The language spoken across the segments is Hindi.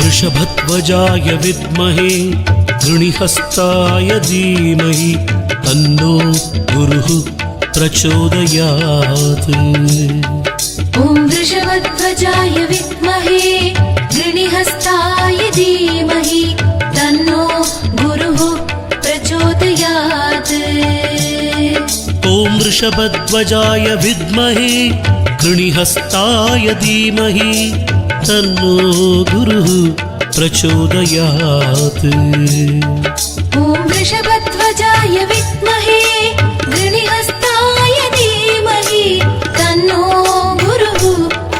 वृषभध्वजाय विद्महे गृणिहस्ताय धीमहि तन्नो गुरुः प्रचोदयात्। ॐ वृषभध्वजाय विद्महे गृणिहस्ताय धीमहि तन्नो गुरुः प्रचोदयात्। ॐ वृषभध्वजाय विद्महे गृणिहस्ताय धीमहि तन्नो गुरुः प्रचोदयात्। ॐ वृषभध्वजाय विद्महे गृणिहस्ताय धीमहि तन्नो गुरुः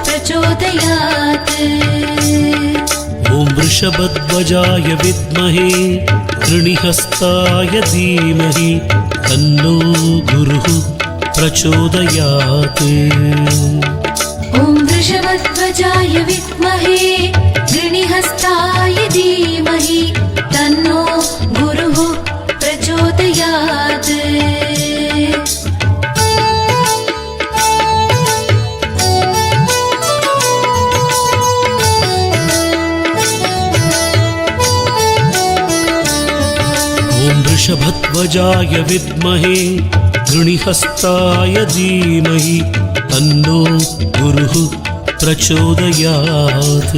प्रचोदयात्। ॐ वृषभध्वजाय विद्महे गृणिहस्ताय धीमहि तन्नो गुरुः प्रचोदयात्। ॐ वृषभध्वजाय विद्महे गृणिहस्ताय धीमहि तन्नो गुरुः प्रचोदयात्। ॐ वृषभध्वजाय विद्महे गृणिहस्ताय धीमहि तन्नो गुरुः प्रचोदयात्।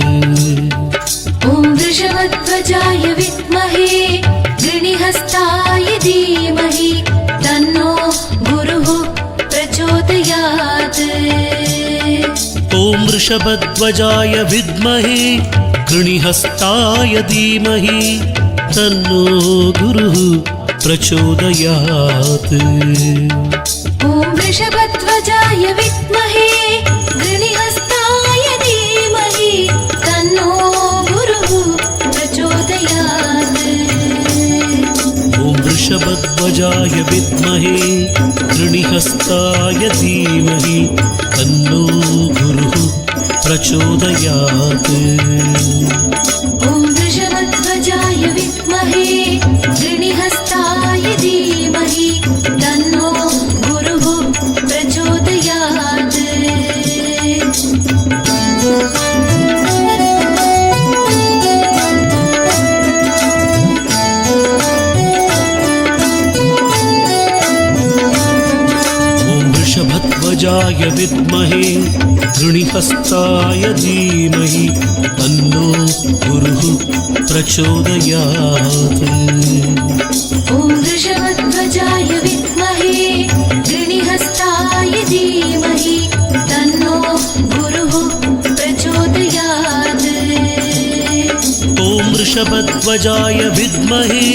ॐ वृषभध्वजाय विद्महे गृणिहस्ताय धीमहि तन्नो गुरुः प्रचोदयात्। ॐ वृषभध्वजाय विद्महे गृणिहस्ताय धीमहि तन्नो गुरुः प्रचोदयात्। ॐ वृषभध्वजाय विद्महे गृणिहस्ताय धीमहि तन्नो गुरुः प्रचोदयात्। ॐ वृषभध्वजाय विद्महे गृणिहस्ताय धीमहि तन्नो गुरुः प्रचोदयात्। ॐ वृषभध्वजाय विद्महे गृणिहस्ताय धीमहि तन्नो गुरुः प्रचोदयात्। ॐ वृषभध्वजाय विद्महे गृणिहस्ताय धीमहि तन्नो गुरुः प्रचोदयात्। ॐ वृषभध्वजाय विद्महे गृणिहस्ताय धीमहि तन्नो गुरुः प्रचोदयात्। ॐ वृषभध्वजाय विद्महे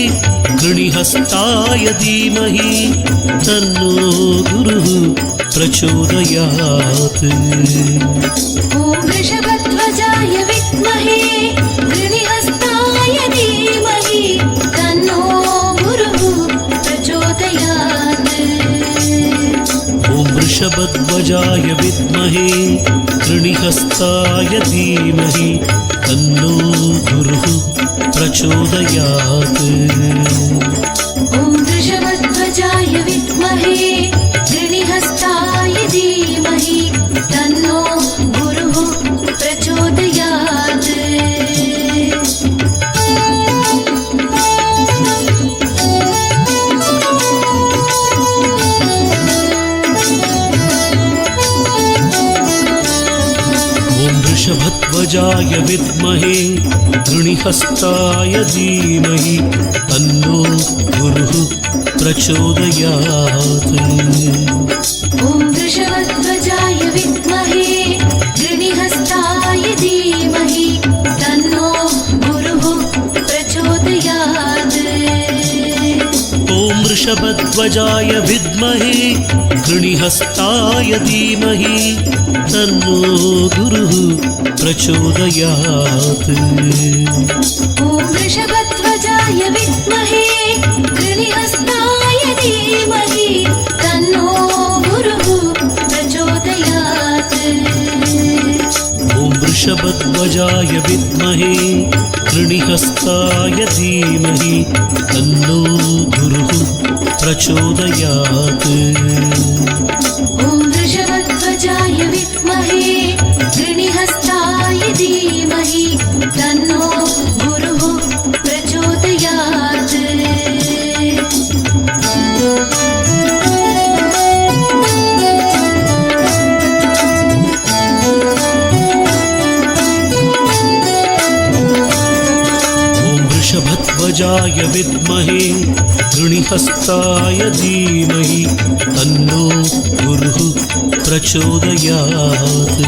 गृणिहस्ताय धीमहि तन्नो गुरुः प्रचोदयात्। ॐ वृषभध्वजाय विद्महे गृणिहस्ताय धीमहि तन्नो गुरुः प्रचोदयात्। ॐ वृषभध्वजाय विद्महे गृणिहस्ताय धीमहि तन्नो गुरुः प्रचोदयात्। ॐ वृषभध्वजाय विद्महे गृणिहस्ताय धीमहि तन्नो गुरुः प्रचोदयात्। ॐ वृषभध्वजाय विद्महे गृणिहस्ताय धीमहि तन्नो गुरुः प्रचोदयात्। ॐ वृषभध्वजाय विद्महे गृणिहस्ताय धीमहि तन्नो गुरुः प्रचोदयात्। ॐ वृषभध्वजाय विद्महे गृणिहस्ताय धीमहि तन्नो गुरुः प्रचोदयात्। ॐ वृषभध्वजाय विद्महे गृणिहस्ताय धीमहि तन्नो गुरुः प्रचोदयात्। ॐ वृषभध्वजाय विद्महे गृणिहस्ताय धीमहि तन्नो प्रचोदयात् ॐ वृषभध्वजाय विद्महे गृणिहस्ताय धीमहि तन्नो गुरुः प्रचोदयात् वृषभध्वजाय विद्महे गृणिहस्ताय धीमहि तन्नो गुरुः प्रचोदयात्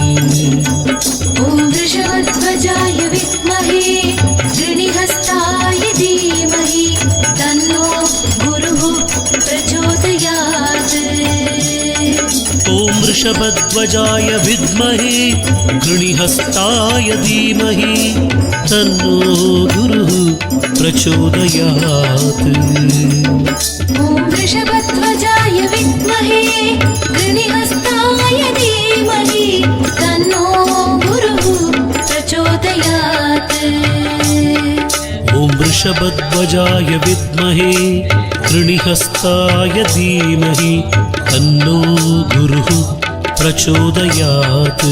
ॐ वृषभध्वजाय विद्महे गृणिहस्ताय धीमहि तन्नो गुरुः प्रचोदयात् ॐ वृषभध्वजाय विद्महे गृणिहस्ताय धीमहि तन्नो गुरुः प्रचोदयात् ॐ वृषभध्वजाय विद्महे गृणिहस्ताय धीमहि तन्नो गुरुः प्रचोदयात् ॐ वृषभध्वजाय विद्महे गृणिहस्ताय धीमहि तन्नो गुरुः प्रचोदयात्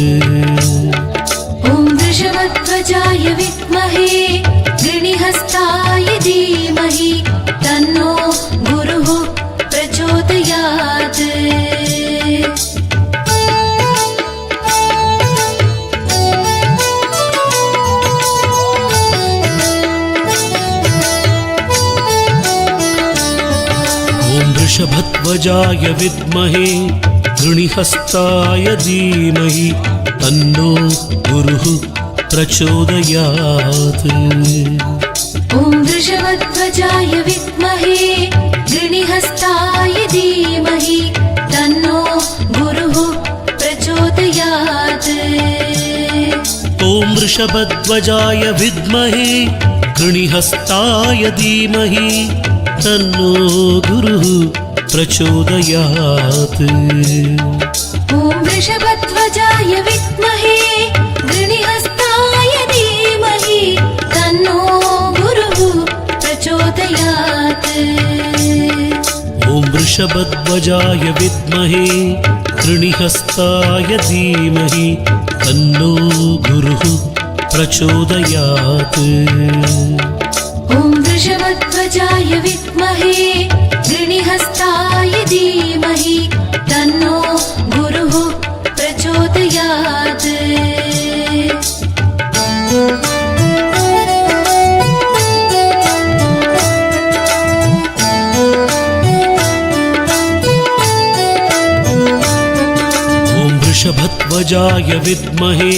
ॐ वृषभध्वजाय विद्महे गृणिहस्ताय धीमहि तन्नो गुरुः प्रचोदयात् ॐ वृषभध्वजाय विद्महे गृणिहस्ताय धीमहि तन्नो गुरुः प्रचोदयात् ॐ वृषभध्वजाय विद्महे गृणिहस्ताय धीमहि तन्नो गुरुः प्रचोदयात् ॐ वृषभध्वजाय विद्महे गृणिहस्ताय धीमहि तन्नो गुरुः प्रचोदयात् ॐ वृषभध्वजाय विद्महे गृणिहस्ताय धीमहि तन्नो गुरुः प्रचोदयात् ॐ वृषभध्वजाय विद्महे गृणिहस्ताय धीमहि तन्नो गुरुः प्रचोदयात् ॐ वृषभध्वजाय विद्महे गृणिहस्ताय धीमहि तन्नो गुरुः प्रचोदयात् ॐ वृषभध्वजाय विद्महे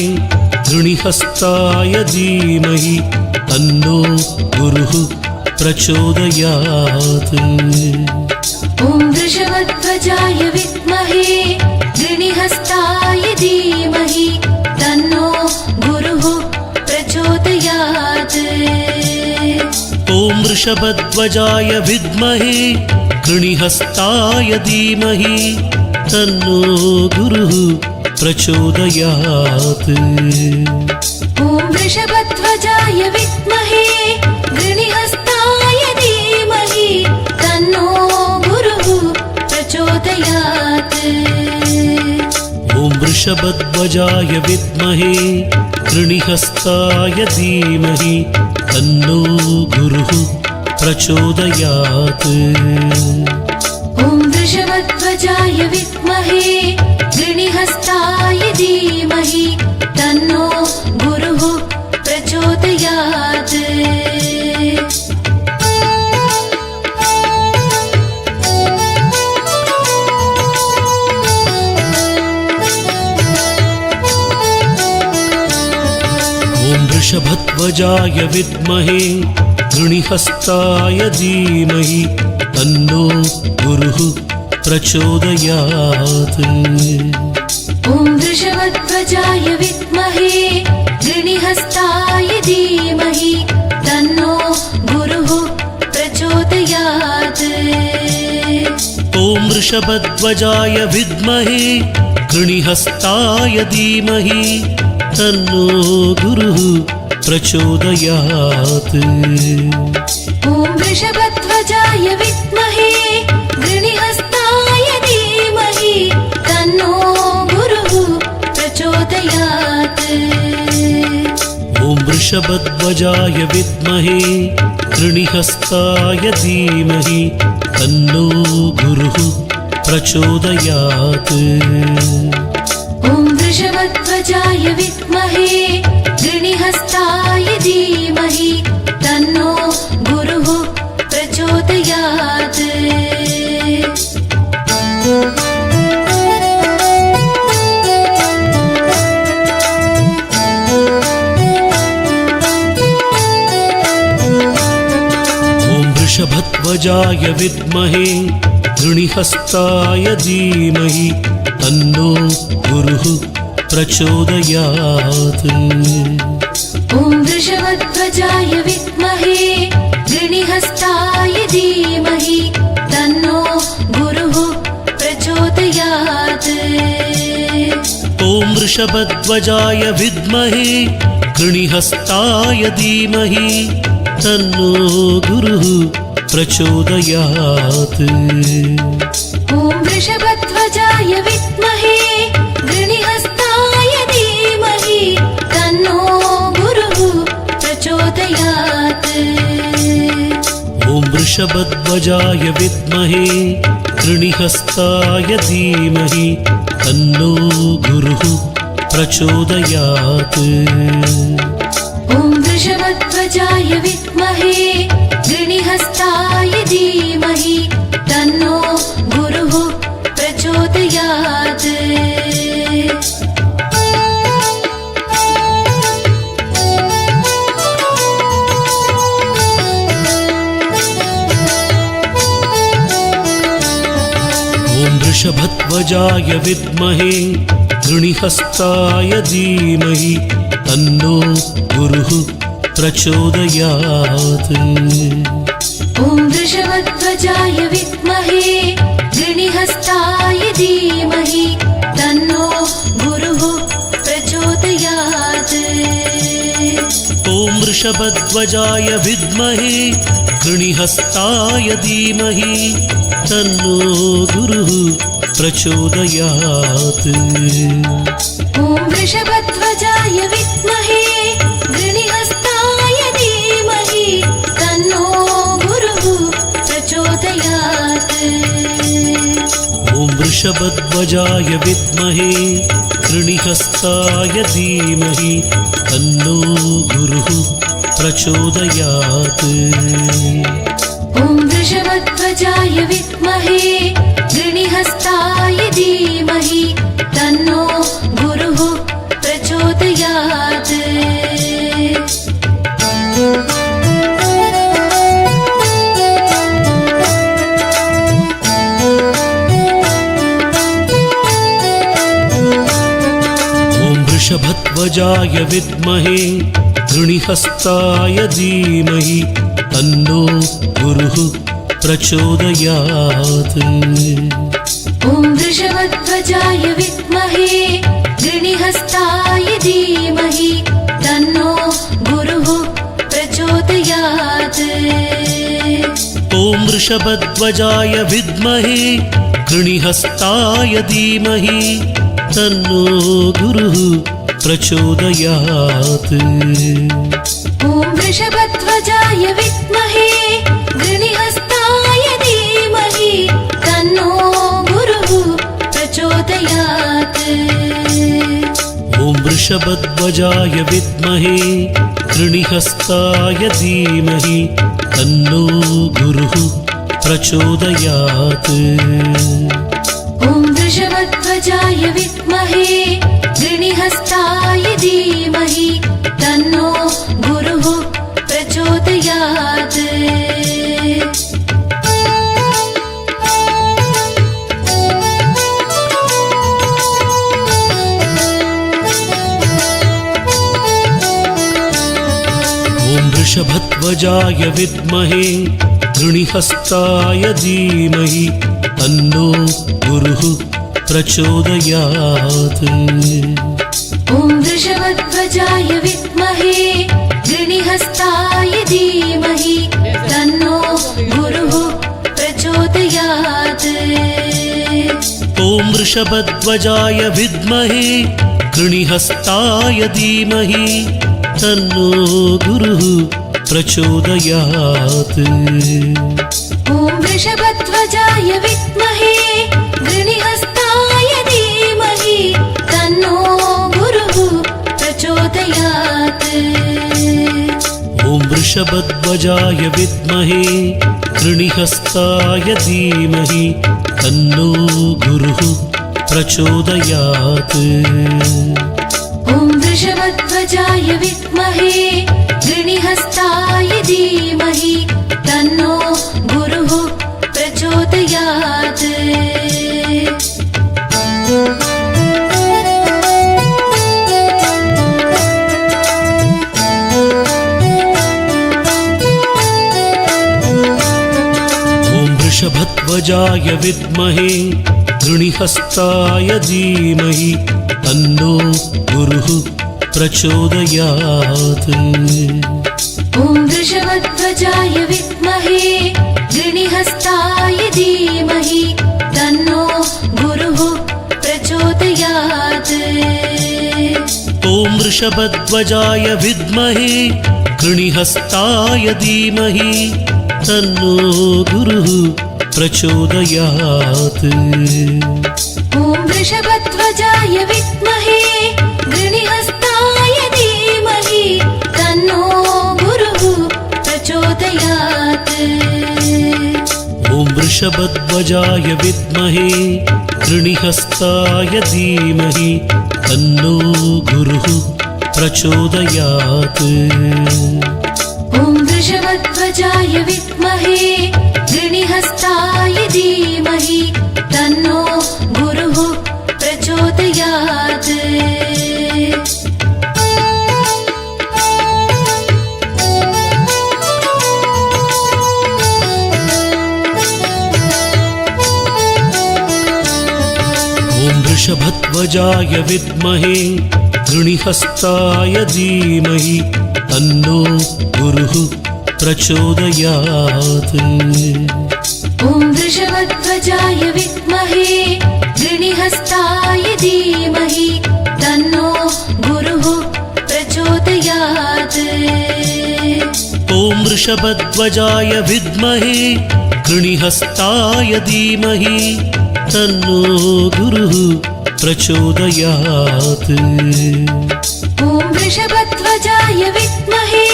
गृणिहस्ताय धीमहि तन्नो गुरुः प्रचोदयात् ॐ वृषभध्वजाय विद्महे गृणिहस्ताय धीमहि तन्नो गुरुः प्रचोदयात् ॐ वृषभध्वजाय विद्महे गृणिहस्ताय धीमहि तन्नो गुरुः प्रचोदयात् ॐ वृषभध्वजाय विद्महे गृणिहस्ताय धीमहि तन्नो गुरुः प्रचोदयात् ॐ वृषभध्वजाय विद्महे गृणिहस्ताय धीमहि तन्नो गुरुः प्रचोदयात् ॐ वृषभध्वजाय विद्महे गृणिहस्ताय धीमहि तन्नो गुरुः प्रचोदयात् ॐ वृषभध्वजाय विद्महे गृणिहस्ताय धीमहि तन्नो गुरुः प्रचोदयात् ॐ वृषभध्वजाय विद्महे गृणिहस्ताय धीमहि तन्नो गुरुः प्रचोदयात् ॐ वृषभध्वजाय विद्महे गृणिहस्ताय धीमहि तन्नो गुरुः प्रचोदयात् ॐ वृषभध्वजाय विद्महे वृषभध्वजाय विद्महे कृणिहस्ताय धीमहि तन्नो गुरुः प्रचोदयात्। ॐ वृषभध्वजाय विद्महे कृणिहस्ताय धीमहि तन्नो गुरुः प्रचोदयात्। वृषभध्वजाय विद्महे कृणिहस्ताय धीमहि तन्नो गुरुः प्रचोदयात्। ॐ वृषभध्वजाय विद्महे कृणिहस्ताय धीमहि तन्नो गुरुः प्रचोदयात्। ॐ वृषभध्वजाय विद्महे कृणिहस्ताय धीमहि तन्नो गुरुः प्रचोदयात्। ॐ वृषभध्वजाय विद्महे कृणिहस्ताय धीमहि तन्नो गुरुः प्रचोदयात्। ॐ वृषभध्वजाय विद्महे कृणिहस्ताय धीमहि तन्नो गुरुः प्रचोदयात्। ॐ वृषभध्वजाय विद्महे कृणिहस्ताय धीमहि तन्नो गुरुः प्रचोदयात्। ॐ वृषभध्वजाय विद्महे कृणिहस्ताय धीमहि तन्नो गुरुः प्रचोदयात्। ॐ वृषभध्वजाय विद्महे कृणिहस्ताय धीमहि तन्नो गुरुः प्रचोदयात्। ॐ वृषभध्वजाय विद्महे कृणिहस्ताय धीमहि तन्नो गुरुः प्रचोदयात्। ॐ वृषभध्वजाय विद्महे कृणिहस्ताय धीमहि तन्नो गुरुः प्रचोदयात्। ॐ वृषभध्वजाय विद्महे कृणिहस्ताय धीमहि तन्नो गुरुः प्रचोदयात्। ॐ वृषभध्वजाय विद्महे कृणिहस्ताय धीमहि तन्नो गुरुः प्रचोदयात्। ॐ वृषभध्वजाय विद्महे कृणिहस्ताय धीमहि तन्नो गुरुः प्रचोदयात्। ॐ वृषभध्वजाय विद्महे कृणिहस्ताय धीमहि तन्नो गुरुः प्रचोदयात्। ॐ वृषभध्वजाय विद्महे कृणिहस्ताय धीमहि तन्नो गुरुः प्रचोदयात्। ॐ वृषभध्वजाय विद्महे कृणिहस्ताय धीमहि तन्नो गुरुः प्रचोदयात्। ॐ वृषभध्वजाय विद्महे कृणिहस्ताय धीमहि तन्नो गुरुः प्रचोदयात्। ॐ वृषभध्वजाय विद्महे कृणिहस्ताय धीमहि तन्नो गुरुः प्रचोदयात्। ॐ वृषभध्वजाय विद्महे कृणिहस्ताय धीमहि तन्नो गुरुः प्रचोदयात्। ॐ वृषभध्वजाय विद्महे कृणिहस्ताय धीमहि तन्नो गुरुः प्रचोदयात्। ॐ वृषभध्वजाय विद्महे कृणिहस्ताय धीमहि तन्नो गुरुः प्रचोदयात्। ॐ वृषभध्वजाय विद्महे गृणिहस्ताय धीमहि तन्नो गुरुः प्रचोदयात्। ॐ वृषभध्वजाय विद्महे गृणिहस्ताय धीमहि तन्नो गुरुः प्रचोदयात्। ॐ वृषभध्वजाय विद्महे गृणिहस्ताय धीमहि तन्नो गुरुः प्रचोदयात्। वृषभध्वजाय विद्महे गृणिहस्ताय धीमहि तन्नो गुरुः प्रचोदयात्। ॐ वृषभध्वजाय विद्महे गृणिहस्ताय धीमहि तन्नो गुरुः प्रचोदयात्। ॐ वृषभध्वजाय विद्महे गृणिहस्ताय धीमहि तन्नो गुरुः प्रचोदयात्। ॐ वृषभध्वजाय विद्महे गृणिहस्ताय धीमहि तन्नो गुरुः प्रचोदयात्। ॐ वृषभध्वजाय विद्महे गृणिहस्ताय धीमहि तन्नो गुरुः प्रचोदयात्। ॐ वृषभध्वजाय विद्महे गृणिहस्ताय धीमहि तन्नो गुरुः प्रचोदयात्। ॐ वृषभध्वजाय विद्महे गृणिहस्ताय धीमहि तन्नो गुरुः प्रचोदयात्। ॐ वृषभध्वजाय विद्महे गृणिहस्ताय धीमहि तन्नो गुरुः प्रचोदयात्। ॐ वृषभध्वजाय विद्महे गृणिहस्ताय धीमहि तन्नो गुरुः प्रचोदयात्। ॐ वृषभध्वजाय विद्महे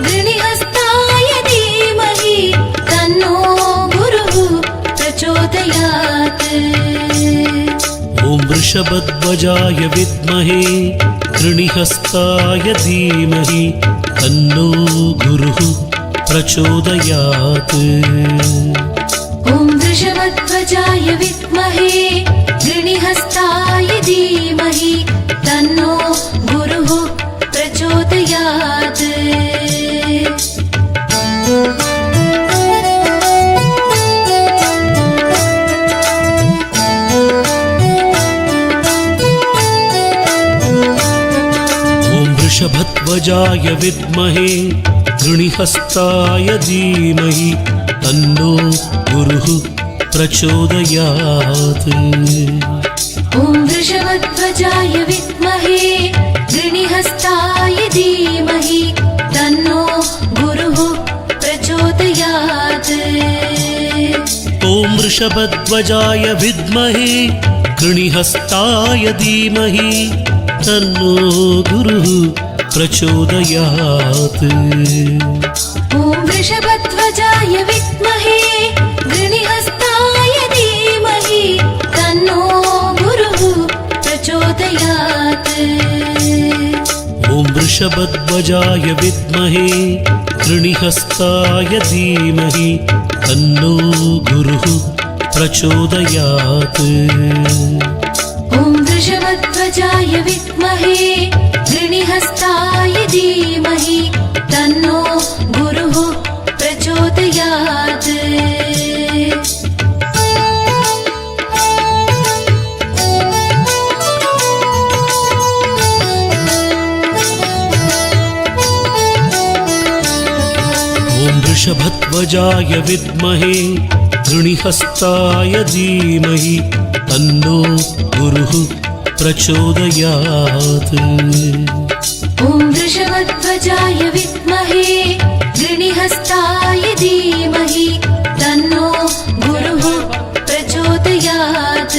गृणिहस्ताय धीमहि तन्नो गुरुः प्रचोदयात्। ॐ वृषभध्वजाय विद्महे गृणिहस्ताय धीमहि तन्नो गुरुः प्रचोदयात्। ॐ वृषभध्वजाय विद्महे गृणिहस्ताय धीमहि तन्नो गुरुः प्रचोदयात्। ॐ वृषभध्वजाय विद्महे गृणिहस्ताय धीमहि तन्नो गुरुः प्रचोदयात्। ॐ वृषभध्वजाय विद्महे गृणिहस्ताय धीमहि तन्नो गुरुः प्रचोदयात्। ॐ वृषभध्वजाय विद्महे गृणिहस्ताय धीमहि तन्नो गुरुः प्रचोदयात्। ॐ वृषभध्वजाय विद्महे गृणिहस्ताय धीमहि तन्नो गुरुः प्रचोदयात्। ॐ वृषभध्वजाय विद्महे गृणिहस्ताय धीमहि तन्नो गुरुः प्रचोदयात्। ॐ वृषभध्वजाय विद्महे गृणिहस्ताय धीमहि तन्नो गुरुः प्रचोदयात्। ॐ वृषभध्वजाय विद्महे गृणिहस्ताय धीमहि तन्नो गुरुः प्रचोदयात्। ॐ ॐ वृषभध्वजाय विद्महे गृणिहस्ताय धीमहि तन्नो गुरुः प्रचोदयात्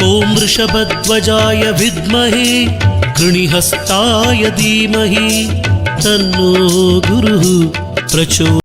ॐ वृषभध्वजाय विद्महे कृणिहस्ताय धीमहि तन्नो गुरुः प्रचोदयात्।